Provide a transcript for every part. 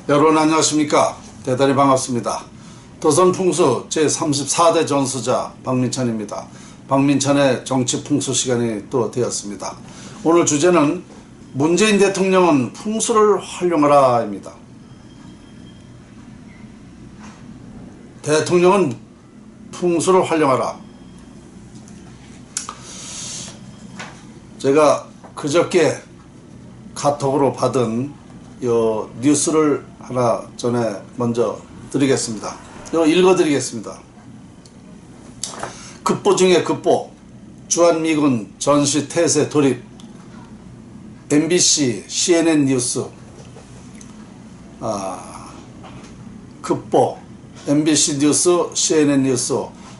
여러분 안녕하십니까. 대단히 반갑습니다. 도선풍수 제34대 전수자 박민찬입니다. 박민찬의 정치풍수 시간이 또 되었습니다. 오늘 주제는 문재인 대통령은 풍수를 활용하라 입니다. 대통령은 풍수를 활용하라. 제가 그저께 카톡으로 받은 요 뉴스를 하나 전에 먼저 드리겠습니다. 읽어드리겠습니다. 급보 중에 급보, 주한미군 전시 태세 돌입, MBC, CNN 뉴스. 급보, MBC 뉴스, CNN 뉴스,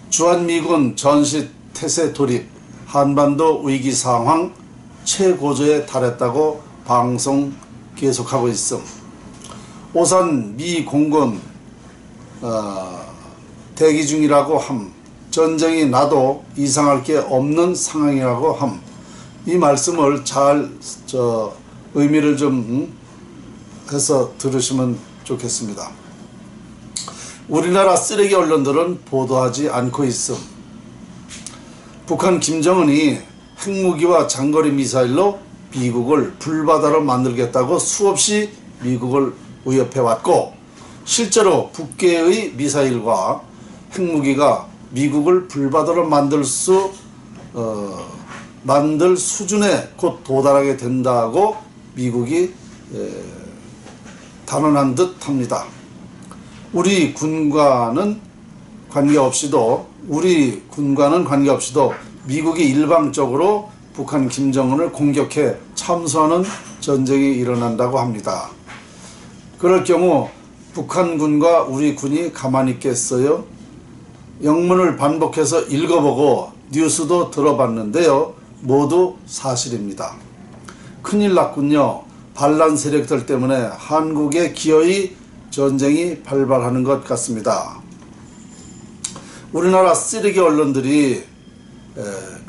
주한미군 전시 태세 돌입, 한반도 위기 상황 최고조에 달했다고 방송 계속하고 있음. 오산 미 공군 대기 중이라고 함. 전쟁이 나도 이상할 게 없는 상황이라고 함. 이 말씀을 잘 의미를 좀 해서 들으시면 좋겠습니다. 우리나라 쓰레기 언론들은 보도하지 않고 있음. 북한 김정은이 핵무기와 장거리 미사일로 미국을 불바다로 만들겠다고 수없이 미국을 위협해왔고, 실제로 북계의 미사일과 핵무기가 미국을 불바다로 만들 수준에 곧 도달하게 된다고 미국이 단언한 듯 합니다. 우리 군과는 관계없이도 미국이 일방적으로 북한 김정은을 공격해 참수하는 전쟁이 일어난다고 합니다. 그럴 경우 북한군과 우리 군이 가만히 있겠어요? 영문을 반복해서 읽어보고 뉴스도 들어봤는데요. 모두 사실입니다. 큰일 났군요. 반란 세력들 때문에 한국에 기어이 전쟁이 발발하는 것 같습니다. 우리나라 쓰레기 언론들이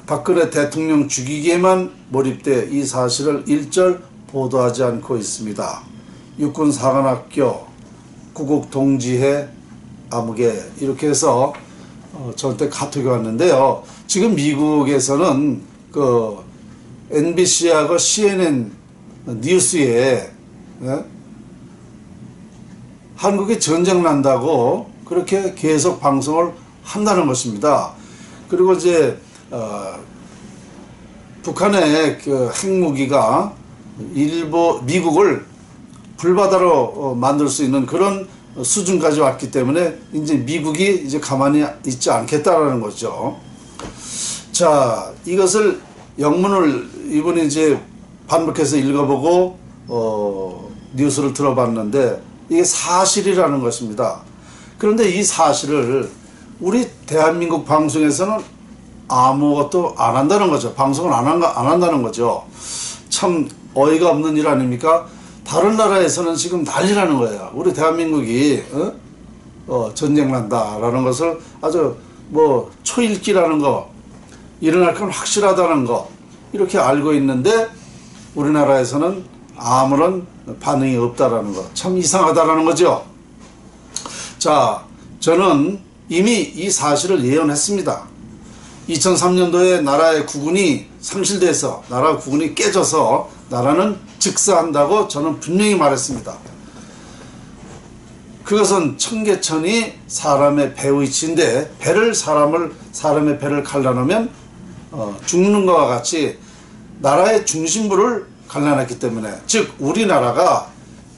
박근혜 대통령 죽이기에만 몰입돼 이 사실을 일절 보도하지 않고 있습니다. 육군사관학교, 구국동지회, 아무개 이렇게 해서 저한테 카톡이 왔는데요. 지금 미국에서는 그 MBC하고 CNN 뉴스에 한국에 전쟁 난다고 그렇게 계속 방송을 한다는 것입니다. 그리고 이제 북한의 그 핵무기가 미국을 불바다로 만들 수 있는 그런 수준까지 왔기 때문에 이제 미국이 이제 가만히 있지 않겠다라는 거죠. 자, 이것을 영문을 이번에 이제 반복해서 읽어보고 뉴스를 들어봤는데 이게 사실이라는 것입니다. 그런데 이 사실을 우리 대한민국 방송에서는 아무것도 안 한다는 거죠. 방송을 안 한다는 거죠. 참 어이가 없는 일 아닙니까? 다른 나라에서는 지금 난리라는 거예요. 우리 대한민국이 전쟁 난다라는 것을 아주 초읽기라는 거, 일어날 건 확실하다는 거 이렇게 알고 있는데 우리나라에서는 아무런 반응이 없다라는 거, 참 이상하다라는 거죠. 자, 저는 이미 이 사실을 예언했습니다. 2003년도에 나라의 국운이 상실돼서 나라 국운이 깨져서 나라는 즉사한다고 저는 분명히 말했습니다. 그것은 청계천이 사람의 배의 이치인데 사람의 배를 갈라놓으면 죽는 것과 같이 나라의 중심부를 갈라놨기 때문에, 즉 우리나라가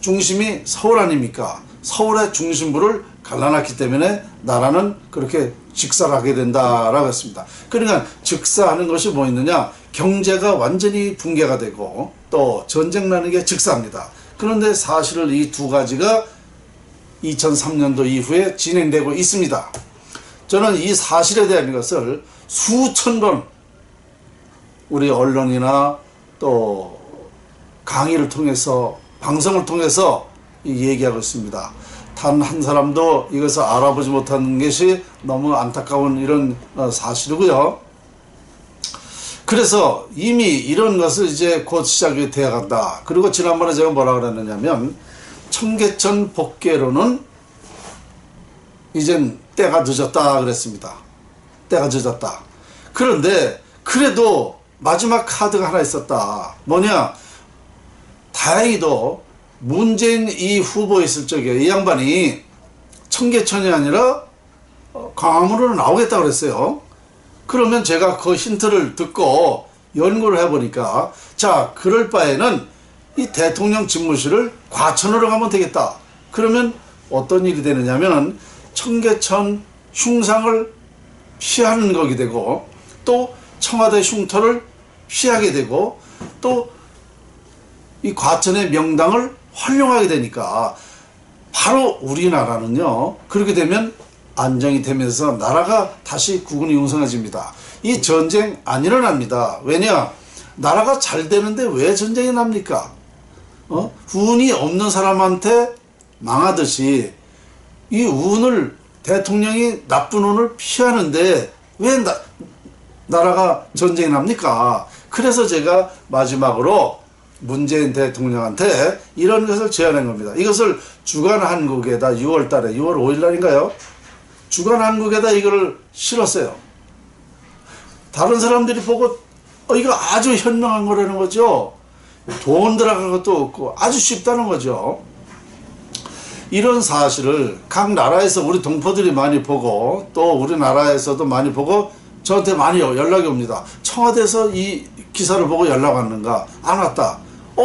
중심이 서울 아닙니까? 서울의 중심부를 갈라놨기 때문에 나라는 그렇게 직사를 하게 된다라고 했습니다. 그러니까 직사하는 것이 뭐 있느냐? 경제가 완전히 붕괴가 되고 또 전쟁 나는 게 직사입니다. 그런데 사실은 이 두 가지가 2003년도 이후에 진행되고 있습니다. 저는 이 사실에 대한 것을 수천 번 우리 언론이나 또 강의를 통해서 방송을 통해서 얘기하고 있습니다. 단 한 사람도 이것을 알아보지 못하는 것이 너무 안타까운 이런 사실이고요. 그래서 이미 이런 것을 이제 곧 시작이 되어 간다. 그리고 지난번에 제가 뭐라 그랬느냐면 청계천 복귀로는 이젠 때가 늦었다 그랬습니다. 때가 늦었다. 그런데 그래도 마지막 카드가 하나 있었다. 뭐냐? 다행히도 문재인 이 후보 있을 적에 이 양반이 청계천이 아니라 광화문으로 나오겠다 그랬어요. 그러면 제가 그 힌트를 듣고 연구를 해보니까, 자, 그럴 바에는 이 대통령 집무실을 과천으로 가면 되겠다. 그러면 어떤 일이 되느냐면 청계천 흉상을 피하는 것이 되고, 또 청와대 흉터를 피하게 되고, 또 이 과천의 명당을 활용하게 되니까 바로 우리나라는요, 그렇게 되면 안정이 되면서 나라가 다시 국운이 융성해집니다. 이 전쟁 안 일어납니다. 왜냐? 나라가 잘 되는데 왜 전쟁이 납니까? 운이 없는 사람한테 망하듯이 이 운을, 대통령이 나쁜 운을 피하는데 왜 나라가 전쟁이 납니까? 그래서 제가 마지막으로 문재인 대통령한테 이런 것을 제안한 겁니다. 이것을 주간한국에다 6월 달에, 6월 5일 날인가요? 주간한국에다 이거를 실었어요. 다른 사람들이 보고 이거 아주 현명한 거라는 거죠. 돈 들어갈 것도 없고 아주 쉽다는 거죠. 이런 사실을 각 나라에서 우리 동포들이 많이 보고, 또 우리나라에서도 많이 보고 저한테 많이 연락이 옵니다. 청와대에서 이 기사를 보고 연락 왔는가? 안 왔다.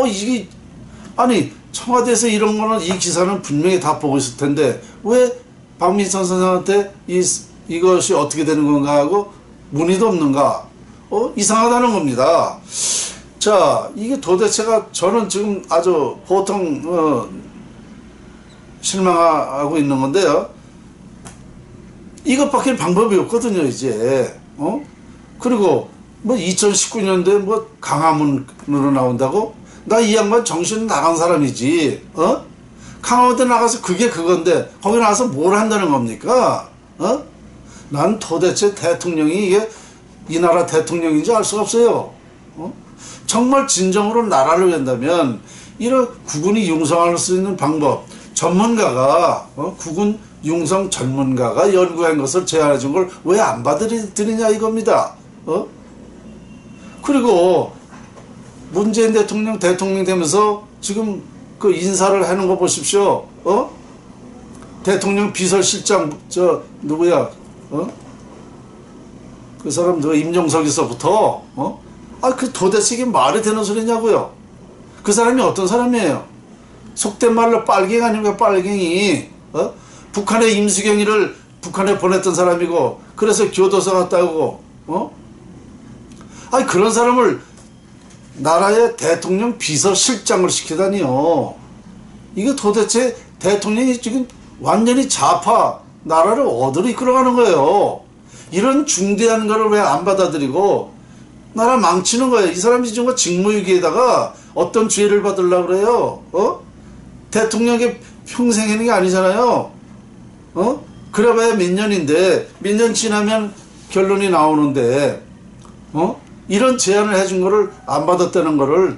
이게, 아니, 청와대에서 이런 거는, 이 기사는 분명히 다 보고 있을 텐데 왜 박민선 선생한테 이것이 어떻게 되는 건가 하고 문의도 없는가? 이상하다는 겁니다. 자, 이게 도대체가 저는 지금 아주 보통 실망하고 있는 건데요. 이것밖에 방법이 없거든요, 이제. 그리고 뭐 2019년도에 뭐 강화문으로 나온다고? 나 이 양반 정신 나간 사람이지. 강화문에 나가서 그게 그건데 거기 나가서 뭘 한다는 겁니까? 난 도대체 대통령이 이게 이 나라 대통령인지 알 수가 없어요. 정말 진정으로 나라를 위한다면 이런 국군이 융성할 수 있는 방법, 전문가가, 국군 융성 전문가가 연구한 것을 제안해 준 걸 왜 안 받아들이냐 이겁니다. 그리고 문재인 대통령 되면서 지금 그 인사를 하는 거 보십시오. 대통령 비서실장, 누구야? 그 사람 임종석에서부터, 그 도대체 이게 말이 되는 소리냐고요? 그 사람이 어떤 사람이에요? 속된 말로 빨갱이 아닙니까? 빨갱이. 북한의 임수경이를 북한에 보냈던 사람이고, 그래서 교도소 갔다 오고, 그런 사람을 나라의 대통령 비서실장을 시키다니요. 이거 도대체 대통령이 지금 완전히 좌파 나라를 어디로 이끌어가는 거예요? 이런 중대한 거를 왜 안 받아들이고 나라 망치는 거예요? 이 사람이 지금 직무유기에다가 어떤 죄를 받으려고 그래요? 대통령이 평생 하는 게 아니잖아요. 그래봐야 몇 년인데, 몇 년 지나면 결론이 나오는데, 이런 제안을 해준 거를 안 받았다는 거를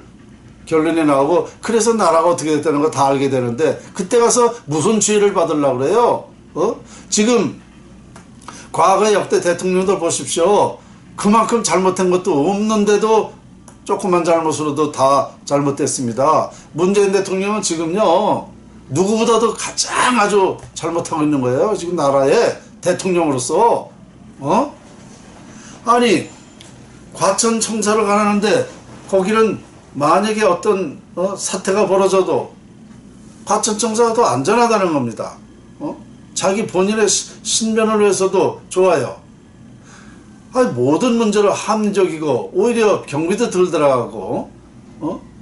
결론이 나오고, 그래서 나라가 어떻게 됐다는 거 다 알게 되는데, 그때 가서 무슨 죄를 받으려고 그래요? 지금 과거 역대 대통령들 보십시오. 그만큼 잘못한 것도 없는데도 조그만 잘못으로도 다 잘못됐습니다. 문재인 대통령은 지금요, 누구보다도 가장 아주 잘못하고 있는 거예요. 지금 나라의 대통령으로서. 아니, 과천 청사를 가는데 거기는 만약에 어떤 사태가 벌어져도 과천 청사가 더 안전하다는 겁니다. 자기 본인의 신변을 위해서도 좋아요. 모든 문제로 합리적이고 오히려 경비도 덜 들어가고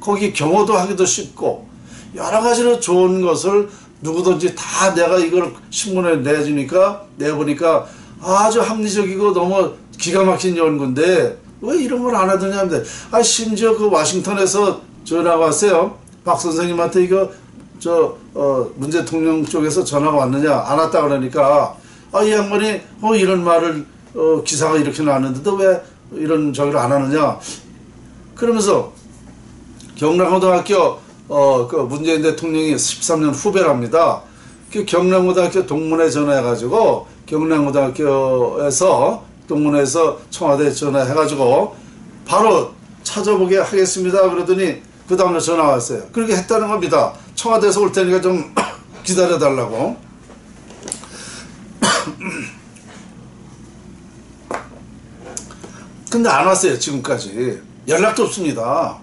거기 경호도 하기도 쉽고 여러 가지로 좋은 것을 누구든지 다 내가 이걸 신문에 내보니까 아주 합리적이고 너무 기가 막힌 연구인데 왜 이런 걸 안 하더냐 하는데, 심지어 그 워싱턴에서 전화가 왔어요. 박 선생님한테 이거 문 대통령 쪽에서 전화가 왔느냐? 안 왔다 그러니까 이 양반이 이런 말을 기사가 이렇게 나왔는데도 왜 이런 저기를 안 하느냐? 그러면서 경남고등학교 그 문재인 대통령이 13년 후배랍니다. 그 경남고등학교 동문회 전화해가지고 경남고등학교에서 동문회에서 청와대에 전화해가지고 바로 찾아보게 하겠습니다. 그러더니 그 다음날 전화 왔어요. 그렇게 했다는 겁니다. 청와대에서 올 테니까 좀 기다려달라고. 근데 안 왔어요. 지금까지 연락도 없습니다.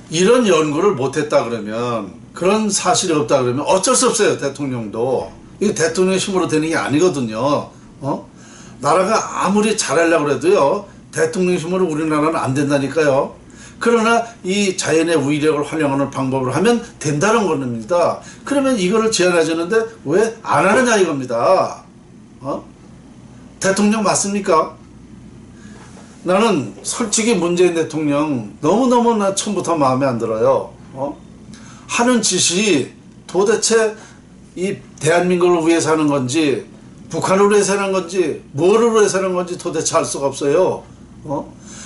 이런 연구를 못했다 그러면, 그런 사실이 없다 그러면 어쩔 수 없어요. 대통령도. 이게 대통령의 힘으로 되는 게 아니거든요. 나라가 아무리 잘하려고 해도요, 대통령 힘으로 우리나라는 안 된다니까요. 그러나 이 자연의 위력을 활용하는 방법을 하면 된다는 겁니다. 그러면 이거를 제안해 주는데 왜 안 하느냐 이겁니다. 대통령 맞습니까? 나는 솔직히 문재인 대통령 너무너무 나 처음부터 마음에 안 들어요. 하는 짓이 도대체 이 대한민국을 위해서 하는 건지, 북한을 위해서 하는 건지, 뭐를 위해서 하는 건지 도대체 알 수가 없어요.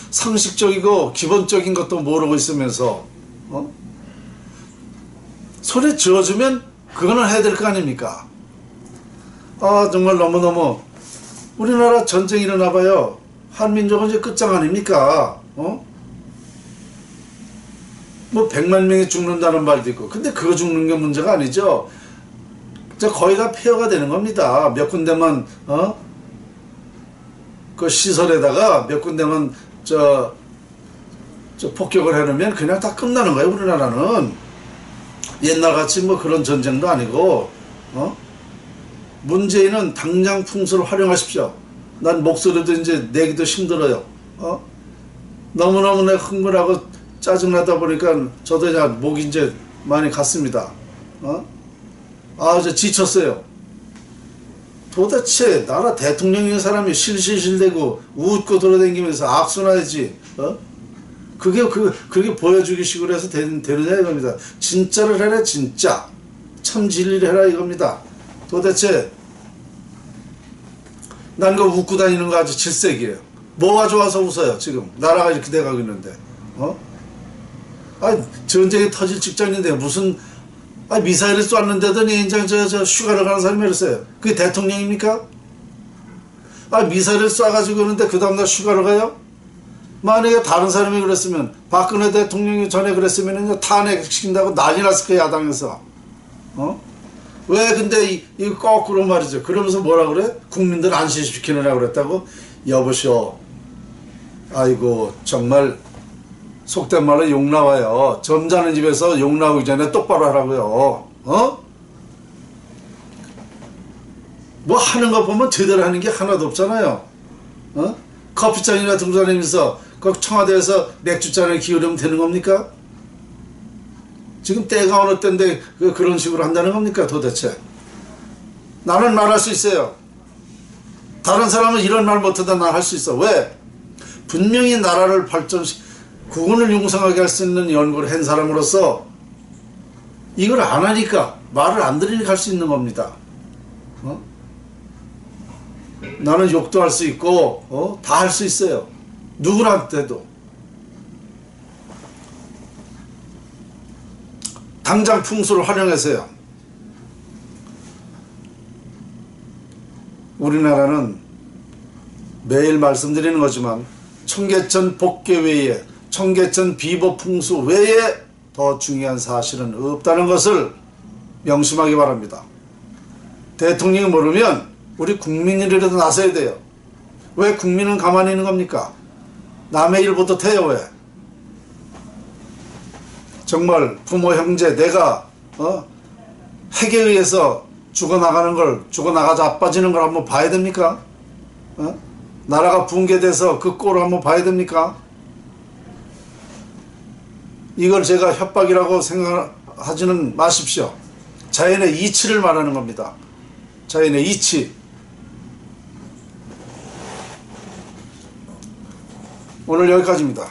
상식적이고 기본적인 것도 모르고 있으면서 손에 쥐어주면 그거는 해야 될 거 아닙니까? 정말 너무너무 우리나라 전쟁 일어나봐요. 한민족은 이제 끝장 아닙니까? 뭐 100만 명이 죽는다는 말도 있고, 근데 그거 죽는 게 문제가 아니죠. 거의 다 폐허가 되는 겁니다. 몇 군데만 그 시설에다가 몇 군데만 저 폭격을 해놓으면 그냥 다 끝나는 거예요. 우리나라는 옛날같이 뭐 그런 전쟁도 아니고. 문재인은 당장 풍수를 활용하십시오. 난 목소리도 이제 내기도 힘들어요. 너무너무 내가 흥분하고 짜증나다 보니까 저도 이제 목이 이제 많이 갔습니다. 이제 지쳤어요. 도대체 나라 대통령인 사람이 실실실대고 웃고 돌아다니면서 악순환이지. 그게 보여주기 식으로 해서 되느냐 이겁니다. 진짜를 해라, 진짜. 참 진리를 해라 이겁니다. 도대체 난 그 웃고 다니는 거 아주 질색이에요. 뭐가 좋아서 웃어요 지금. 나라가 이렇게 돼가고 있는데. 전쟁이 터질 직전인데 무슨 미사일을 쐈는데더니 이제 저 휴가를 가는 사람이 그랬어요. 그게 대통령입니까? 미사일을 쏴가지고 오는데 그 다음날 휴가를 가요? 만약에 다른 사람이 그랬으면, 박근혜 대통령이 전에 그랬으면 탄핵시킨다고 난리 났을 거야, 야당에서. 왜 근데 이 거꾸로 말이죠. 그러면서 뭐라 그래? 국민들 안심시키느라고 그랬다고? 여보시오. 아이고 정말 속된 말로 욕 나와요. 점잖은 집에서 욕 나오기 전에 똑바로 하라고요. 뭐 하는 거 보면 제대로 하는 게 하나도 없잖아요. 커피잔이나 들고 다니면서 그 청와대에서 맥주잔을 기울이면 되는 겁니까? 지금 때가 어느 때인데 그런 식으로 한다는 겁니까 도대체? 나는 말할 수 있어요. 다른 사람은 이런 말 못하다 난 할 수 있어. 왜? 분명히 나라를 국군을 융성하게 할 수 있는 연구를 한 사람으로서 이걸 안 하니까, 말을 안 들으니까 할 수 있는 겁니다. 나는 욕도 할 수 있고 다 할 수 있어요. 누구한테도. 당장 풍수를 활용해서요. 우리나라는 매일 말씀드리는 거지만 청계천 복개 외에, 청계천 비보 풍수 외에 더 중요한 사실은 없다는 것을 명심하기 바랍니다. 대통령이 모르면 우리 국민이라도 나서야 돼요. 왜 국민은 가만히 있는 겁니까? 남의 일 못해요. 왜? 정말 부모 형제 내가 핵에 의해서 죽어나가는 걸, 죽어나가 자빠지는 걸 한번 봐야 됩니까? 나라가 붕괴돼서 그 꼴을 한번 봐야 됩니까? 이걸 제가 협박이라고 생각하지는 마십시오. 자연의 이치를 말하는 겁니다. 자연의 이치. 오늘 여기까지입니다.